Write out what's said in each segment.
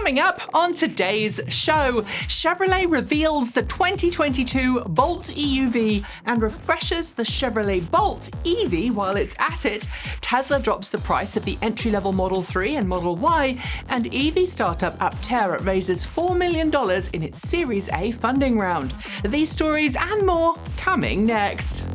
Coming up on today's show, Chevrolet reveals the 2022 Bolt EUV and refreshes the Chevrolet Bolt EV while it's at it. Tesla drops the price of the entry-level Model 3 and Model Y, and EV startup Aptera raises $4 million in its Series A funding round. These stories and more coming next.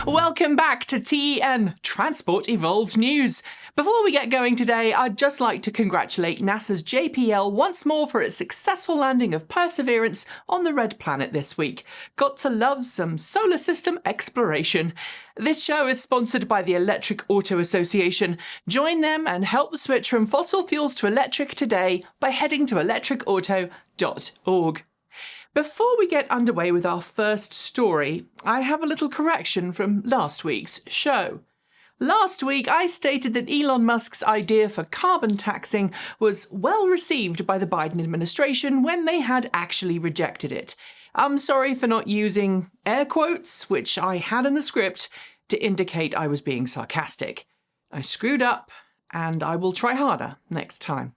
Welcome back to TEN Transport Evolved News. Before we get going today, I'd just like to congratulate NASA's JPL once more for its successful landing of Perseverance on the Red Planet this week. Got to love some solar system exploration. This show is sponsored by the Electric Auto Association. Join them and help the switch from fossil fuels to electric today by heading to electricauto.org. Before we get underway with our first story, I have a little correction from last week's show. Last week, I stated that Elon Musk's idea for carbon taxing was well received by the Biden administration when they had actually rejected it. I'm sorry for not using air quotes, which I had in the script, to indicate I was being sarcastic. I screwed up, and I will try harder next time.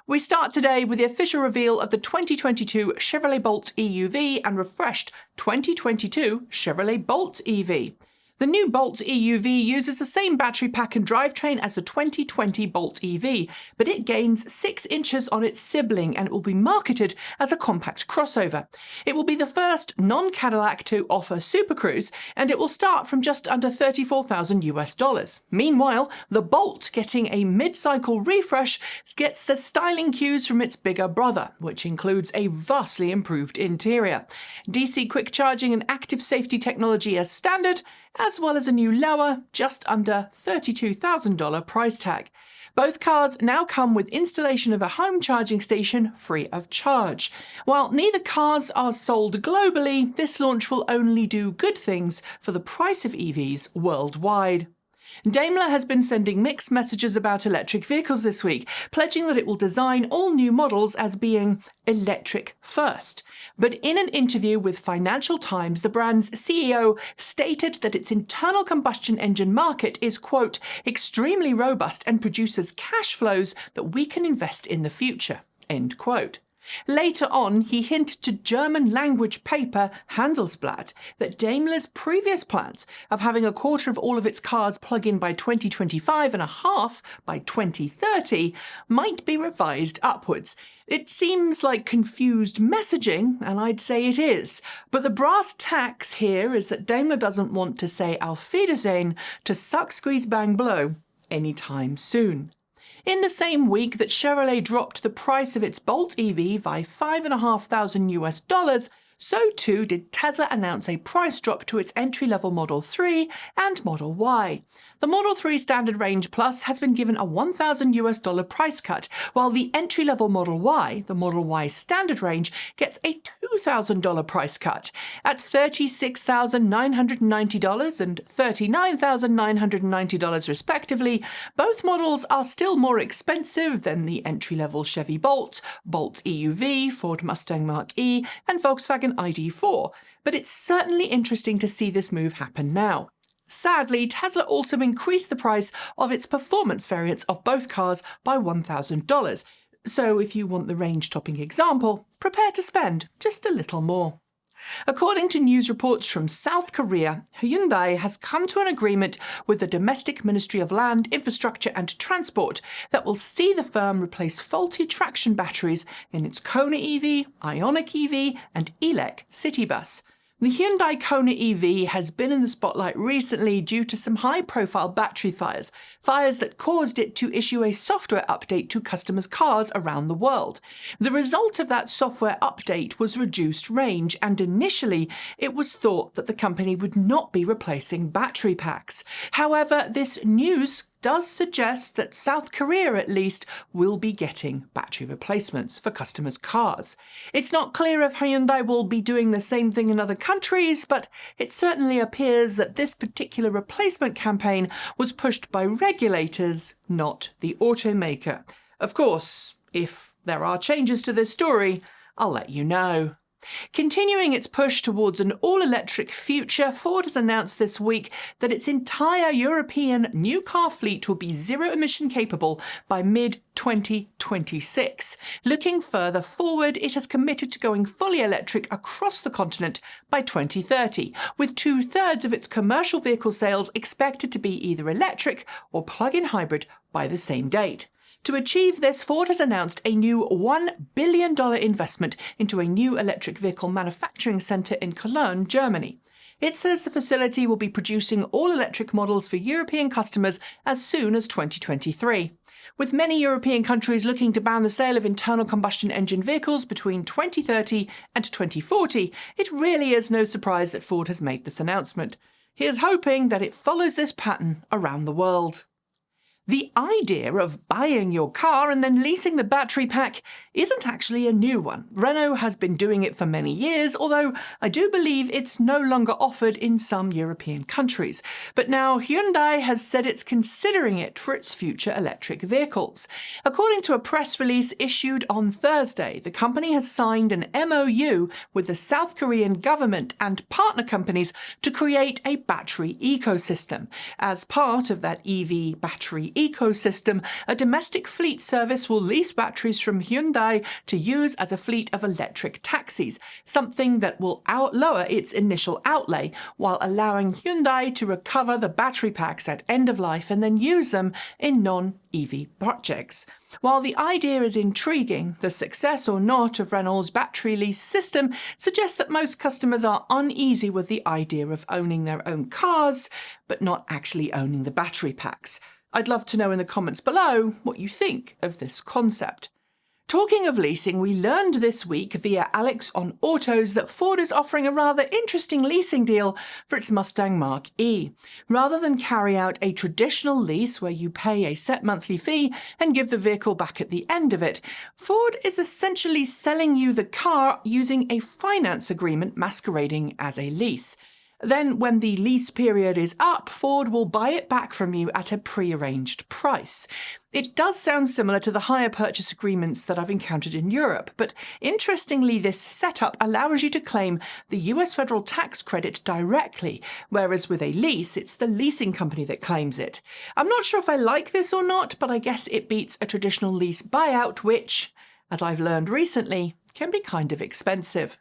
We start today with the official reveal of the 2022 Chevrolet Bolt EUV and refreshed 2022 Chevrolet Bolt EV. The new Bolt EUV uses the same battery pack and drivetrain as the 2020 Bolt EV, but it gains 6 inches on its sibling and will be marketed as a compact crossover. It will be the first non-Cadillac to offer Super Cruise, and it will start from just under $34,000. Meanwhile, the Bolt, getting a mid-cycle refresh, gets the styling cues from its bigger brother, which includes a vastly improved interior, DC quick charging and active safety technology as standard, as well as a new lower, just under $32,000 price tag. Both cars now come with installation of a home charging station free of charge. While neither cars are sold globally, this launch will only do good things for the price of EVs worldwide. Daimler has been sending mixed messages about electric vehicles this week, pledging that it will design all new models as being electric first. But in an interview with Financial Times, the brand's CEO stated that its internal combustion engine market is, quote, extremely robust and produces cash flows that we can invest in the future, end quote. Later on, he hinted to German-language paper Handelsblatt that Daimler's previous plans of having a quarter of all of its cars plug-in by 2025 and a half by 2030 might be revised upwards. It seems like confused messaging, and I'd say it is. But the brass tacks here is that Daimler doesn't want to say Auf Wiedersehen to suck, squeeze, bang, blow anytime soon. In the same week that Chevrolet dropped the price of its Bolt EV by $5,500, so too did Tesla announce a price drop to its entry-level Model 3 and Model Y. The Model 3 Standard Range Plus has been given a $1,000 price cut, while the entry-level Model Y, the Model Y Standard Range, gets a $2,000 price cut. At $36,990 and $39,990 respectively, both models are still more expensive than the entry-level Chevy Bolt, Bolt EUV, Ford Mustang Mach E, and Volkswagen ID4, but it's certainly interesting to see this move happen now. Sadly, Tesla also increased the price of its performance variants of both cars by $1,000. So if you want the range-topping example, prepare to spend just a little more. According to news reports from South Korea, Hyundai has come to an agreement with the domestic Ministry of Land, Infrastructure and Transport that will see the firm replace faulty traction batteries in its Kona EV, Ioniq EV and Electrameccanica city bus. The Hyundai Kona EV has been in the spotlight recently due to some high-profile battery fires that caused it to issue a software update to customers' cars around the world. The result of that software update was reduced range, and initially it was thought that the company would not be replacing battery packs. However, this news does suggest that South Korea, at least, will be getting battery replacements for customers' cars. It's not clear if Hyundai will be doing the same thing in other countries, but it certainly appears that this particular replacement campaign was pushed by regulators, not the automaker. Of course, if there are changes to this story, I'll let you know. Continuing its push towards an all-electric future, Ford has announced this week that its entire European new car fleet will be zero-emission capable by mid-2026. Looking further forward, it has committed to going fully electric across the continent by 2030, with 2/3 of its commercial vehicle sales expected to be either electric or plug-in hybrid by the same date. To achieve this, Ford has announced a new $1 billion investment into a new electric vehicle manufacturing centre in Cologne, Germany. It says the facility will be producing all-electric models for European customers as soon as 2023. With many European countries looking to ban the sale of internal combustion engine vehicles between 2030 and 2040, it really is no surprise that Ford has made this announcement. Here's hoping that it follows this pattern around the world. The idea of buying your car and then leasing the battery pack isn't actually a new one. Renault has been doing it for many years, although I do believe it's no longer offered in some European countries. But now Hyundai has said it's considering it for its future electric vehicles. According to a press release issued on Thursday, the company has signed an MOU with the South Korean government and partner companies to create a battery ecosystem. As part of that EV battery ecosystem, a domestic fleet service will lease batteries from Hyundai to use as a fleet of electric taxis, something that will lower its initial outlay while allowing Hyundai to recover the battery packs at end of life and then use them in non-EV projects. While the idea is intriguing, the success or not of Renault's battery lease system suggests that most customers are uneasy with the idea of owning their own cars, but not actually owning the battery packs. I'd love to know in the comments below what you think of this concept. Talking of leasing, we learned this week via Alex on Autos that Ford is offering a rather interesting leasing deal for its Mustang Mach E. Rather than carry out a traditional lease where you pay a set monthly fee and give the vehicle back at the end of it, Ford is essentially selling you the car using a finance agreement masquerading as a lease. Then, when the lease period is up, Ford will buy it back from you at a pre-arranged price. It does sound similar to the hire purchase agreements that I've encountered in Europe, but interestingly, this setup allows you to claim the US federal tax credit directly, whereas with a lease, it's the leasing company that claims it. I'm not sure if I like this or not, but I guess it beats a traditional lease buyout, which, as I've learned recently, can be kind of expensive.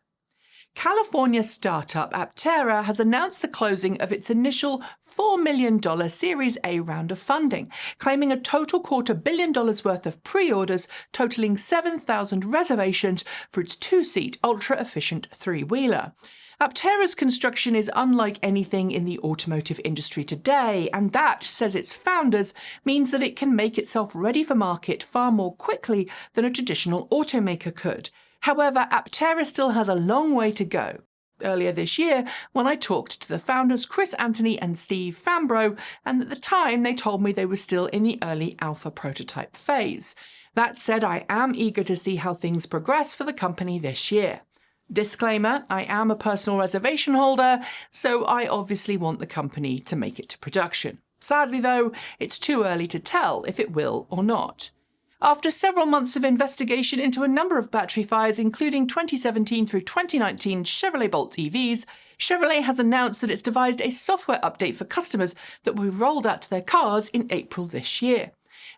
California startup Aptera has announced the closing of its initial $4 million Series A round of funding, claiming a total $250 million worth of pre-orders, totaling 7,000 reservations for its two-seat, ultra-efficient three-wheeler. Aptera's construction is unlike anything in the automotive industry today, and that, says its founders, means that it can make itself ready for market far more quickly than a traditional automaker could. However, Aptera still has a long way to go. Earlier this year, when I talked to the founders Chris Anthony and Steve Fambro, and at the time they told me they were still in the early alpha prototype phase. That said, I am eager to see how things progress for the company this year. Disclaimer, I am a personal reservation holder, so I obviously want the company to make it to production. Sadly though, it's too early to tell if it will or not. After several months of investigation into a number of battery fires, including 2017 through 2019 Chevrolet Bolt EVs, Chevrolet has announced that it's devised a software update for customers that will be rolled out to their cars in April this year.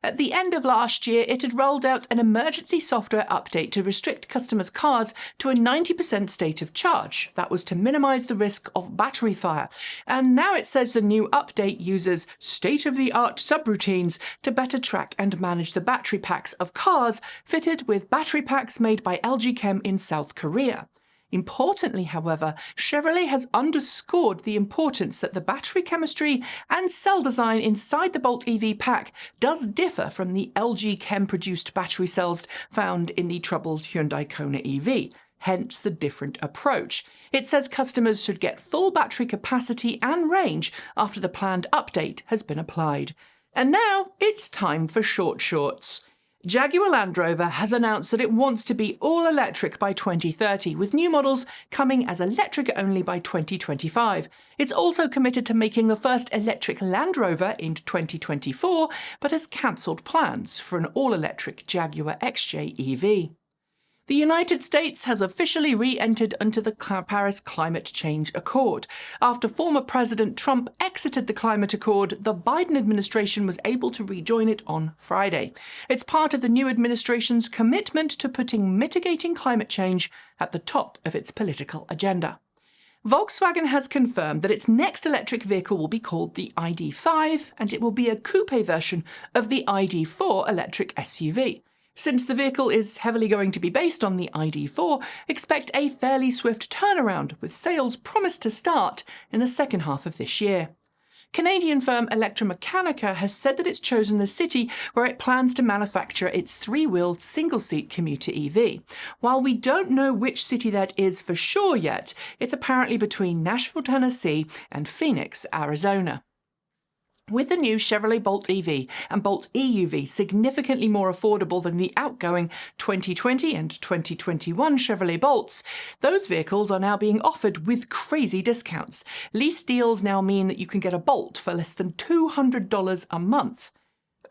At the end of last year, it had rolled out an emergency software update to restrict customers' cars to a 90% state of charge. That was to minimise the risk of battery fire. And now it says the new update uses state-of-the-art subroutines to better track and manage the battery packs of cars fitted with battery packs made by LG Chem in South Korea. Importantly, however, Chevrolet has underscored the importance that the battery chemistry and cell design inside the Bolt EV pack does differ from the LG Chem-produced battery cells found in the troubled Hyundai Kona EV, hence the different approach. It says customers should get full battery capacity and range after the planned update has been applied. And now it's time for short shorts. Jaguar Land Rover has announced that it wants to be all-electric by 2030, with new models coming as electric only by 2025. It's also committed to making the first electric Land Rover in 2024, but has cancelled plans for an all-electric Jaguar XJ EV. The United States has officially re-entered into the Paris Climate Change Accord. After former President Trump exited the climate accord, the Biden administration was able to rejoin it on Friday. It's part of the new administration's commitment to putting mitigating climate change at the top of its political agenda. Volkswagen has confirmed that its next electric vehicle will be called the ID.5, and it will be a coupé version of the ID.4 electric SUV. Since the vehicle is heavily going to be based on the ID.4, expect a fairly swift turnaround, with sales promised to start in the second half of this year. Canadian firm Electrameccanica has said that it's chosen the city where it plans to manufacture its three-wheeled single-seat commuter EV. While we don't know which city that is for sure yet, it's apparently between Nashville, Tennessee and Phoenix, Arizona. With the new Chevrolet Bolt EV and Bolt EUV significantly more affordable than the outgoing 2020 and 2021 Chevrolet Bolts, those vehicles are now being offered with crazy discounts. Lease deals now mean that you can get a Bolt for less than $200 a month.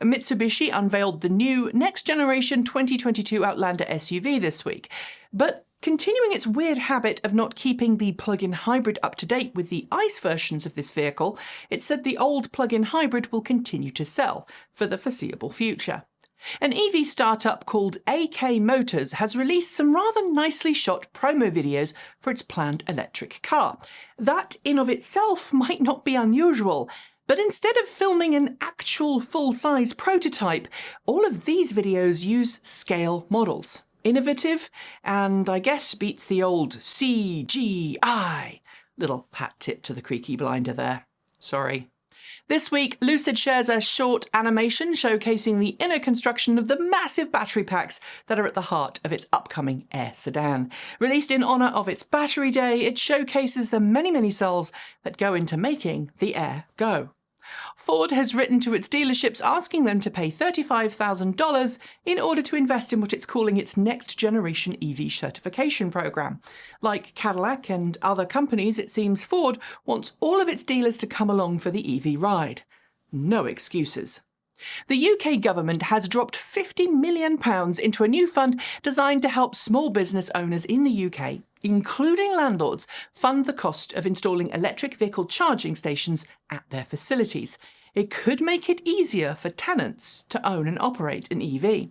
Mitsubishi unveiled the new next-generation 2022 Outlander SUV this week, but continuing its weird habit of not keeping the plug-in hybrid up to date with the ICE versions of this vehicle, it said the old plug-in hybrid will continue to sell for the foreseeable future. An EV startup called AK Motors has released some rather nicely shot promo videos for its planned electric car. That in of itself might not be unusual, but instead of filming an actual full-size prototype, all of these videos use scale models. Innovative, and I guess beats the old CGI. Little hat tip to the creaky blinder there. Sorry. This week, Lucid shares a short animation showcasing the inner construction of the massive battery packs that are at the heart of its upcoming Air sedan. Released in honour of its battery day, it showcases the many cells that go into making the Air go. Ford has written to its dealerships asking them to pay $35,000 in order to invest in what it's calling its next-generation EV certification program. Like Cadillac and other companies, it seems Ford wants all of its dealers to come along for the EV ride. No excuses. The UK government has dropped £50 million into a new fund designed to help small business owners in the UK, including landlords, fund the cost of installing electric vehicle charging stations at their facilities. It could make it easier for tenants to own and operate an EV.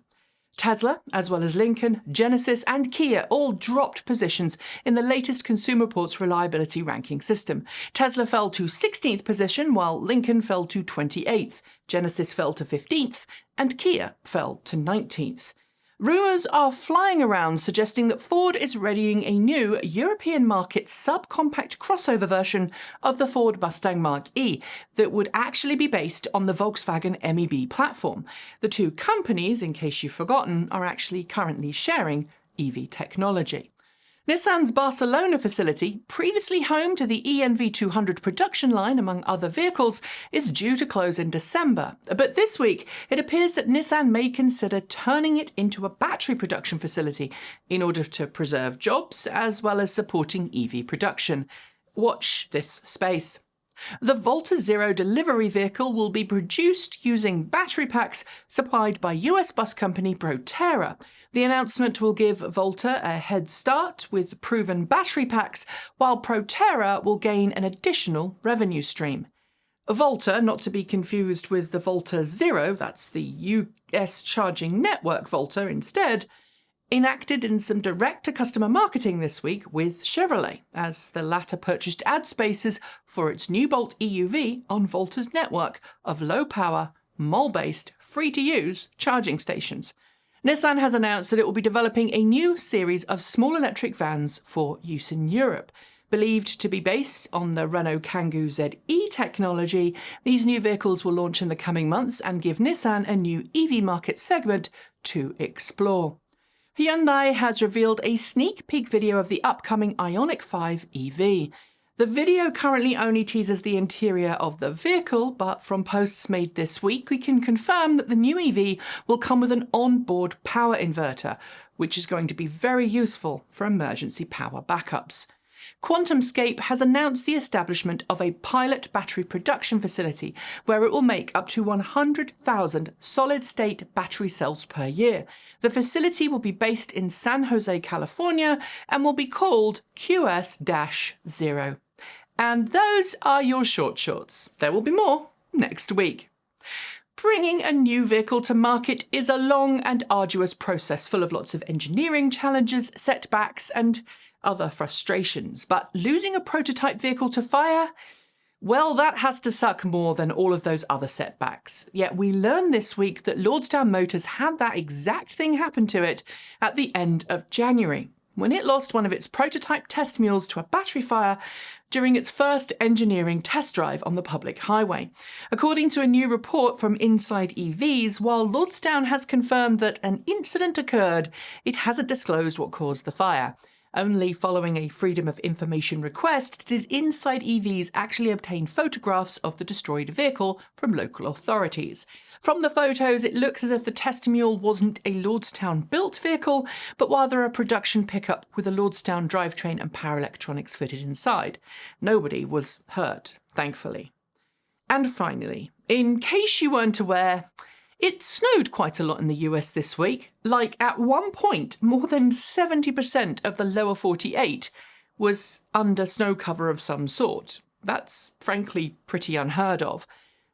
Tesla, as well as Lincoln, Genesis and Kia all dropped positions in the latest Consumer Reports reliability ranking system. Tesla fell to 16th position, while Lincoln fell to 28th, Genesis fell to 15th, and Kia fell to 19th. Rumours are flying around suggesting that Ford is readying a new European market subcompact crossover version of the Ford Mustang Mach E that would actually be based on the Volkswagen MEB platform. The two companies, in case you've forgotten, are actually currently sharing EV technology. Nissan's Barcelona facility, previously home to the ENV200 production line among other vehicles, is due to close in December. But this week, it appears that Nissan may consider turning it into a battery production facility in order to preserve jobs as well as supporting EV production. Watch this space. The Volta Zero delivery vehicle will be produced using battery packs supplied by US bus company Proterra. The announcement will give Volta a head start with proven battery packs, while Proterra will gain an additional revenue stream. Volta, not to be confused with the Volta Zero, that's the US charging network Volta instead, enacted in some direct-to-customer marketing this week with Chevrolet, as the latter purchased ad spaces for its new Bolt EUV on Volta's network of low-power, mall-based, free-to-use charging stations. Nissan has announced that it will be developing a new series of small electric vans for use in Europe. Believed to be based on the Renault Kangoo ZE technology, these new vehicles will launch in the coming months and give Nissan a new EV market segment to explore. Hyundai has revealed a sneak peek video of the upcoming Ioniq 5 EV. The video currently only teases the interior of the vehicle, but from posts made this week, we can confirm that the new EV will come with an onboard power inverter, which is going to be very useful for emergency power backups. Quantumscape has announced the establishment of a pilot battery production facility where it will make up to 100,000 solid-state battery cells per year. The facility will be based in San Jose, California, and will be called QS-0. And those are your shorts. There will be more next week. Bringing a new vehicle to market is a long and arduous process full of lots of engineering challenges, setbacks, and other frustrations. But losing a prototype vehicle to fire? Well, that has to suck more than all of those other setbacks. Yet we learned this week that Lordstown Motors had that exact thing happen to it at the end of January, when it lost one of its prototype test mules to a battery fire during its first engineering test drive on the public highway. According to a new report from Inside EVs, while Lordstown has confirmed that an incident occurred, it hasn't disclosed what caused the fire. Only following a Freedom of Information request did Inside EVs actually obtain photographs of the destroyed vehicle from local authorities. From the photos, it looks as if the test mule wasn't a Lordstown-built vehicle, but rather a production pickup with a Lordstown drivetrain and power electronics fitted inside. Nobody was hurt, thankfully. And finally, in case you weren't aware, it snowed quite a lot in the US this week. Like, at one point, more than 70% of the lower 48 was under snow cover of some sort. That's frankly pretty unheard of.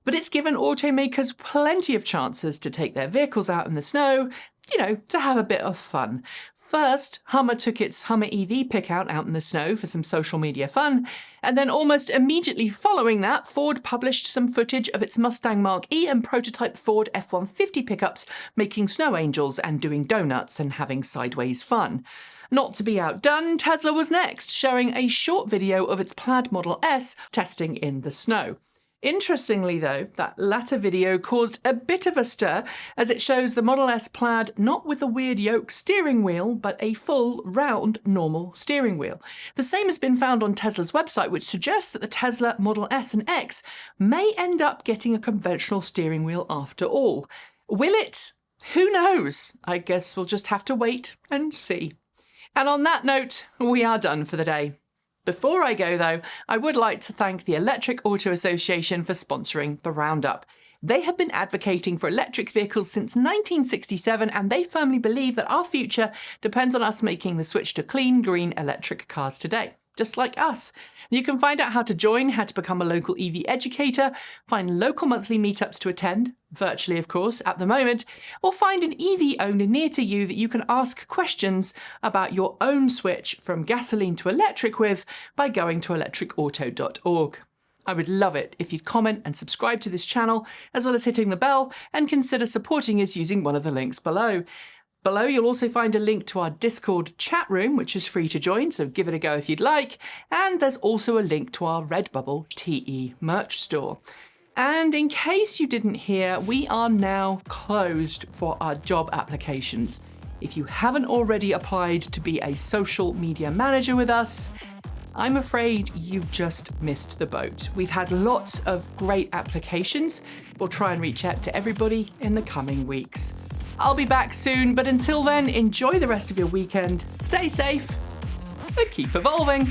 But it's given automakers plenty of chances to take their vehicles out in the snow, to have a bit of fun. First, Hummer took its Hummer EV pick out in the snow for some social media fun, and then almost immediately following that, Ford published some footage of its Mustang Mach E and prototype Ford F-150 pickups making snow angels and doing donuts and having sideways fun. Not to be outdone, Tesla was next, showing a short video of its Plaid Model S testing in the snow. Interestingly though, that latter video caused a bit of a stir as it shows the Model S Plaid not with a weird yoke steering wheel, but a full, round, normal steering wheel. The same has been found on Tesla's website, which suggests that the Tesla Model S and X may end up getting a conventional steering wheel after all. Will it? Who knows? I guess we'll just have to wait and see. And on that note, we are done for the day. Before I go, though, I would like to thank the Electric Auto Association for sponsoring the Roundup. They have been advocating for electric vehicles since 1967, and they firmly believe that our future depends on us making the switch to clean, green electric cars today, just like us. You can find out how to join, how to become a local EV educator, find local monthly meetups to attend, virtually of course, at the moment, or find an EV owner near to you that you can ask questions about your own switch from gasoline to electric with by going to electricauto.org. I would love it if you'd comment and subscribe to this channel, as well as hitting the bell, and consider supporting us using one of the links below. Below, you'll also find a link to our Discord chat room, which is free to join, so give it a go if you'd like. And there's also a link to our Redbubble TE merch store. And in case you didn't hear, we are now closed for our job applications. If you haven't already applied to be a social media manager with us, I'm afraid you've just missed the boat. We've had lots of great applications. We'll try and reach out to everybody in the coming weeks. I'll be back soon, but until then, enjoy the rest of your weekend, stay safe, and keep evolving.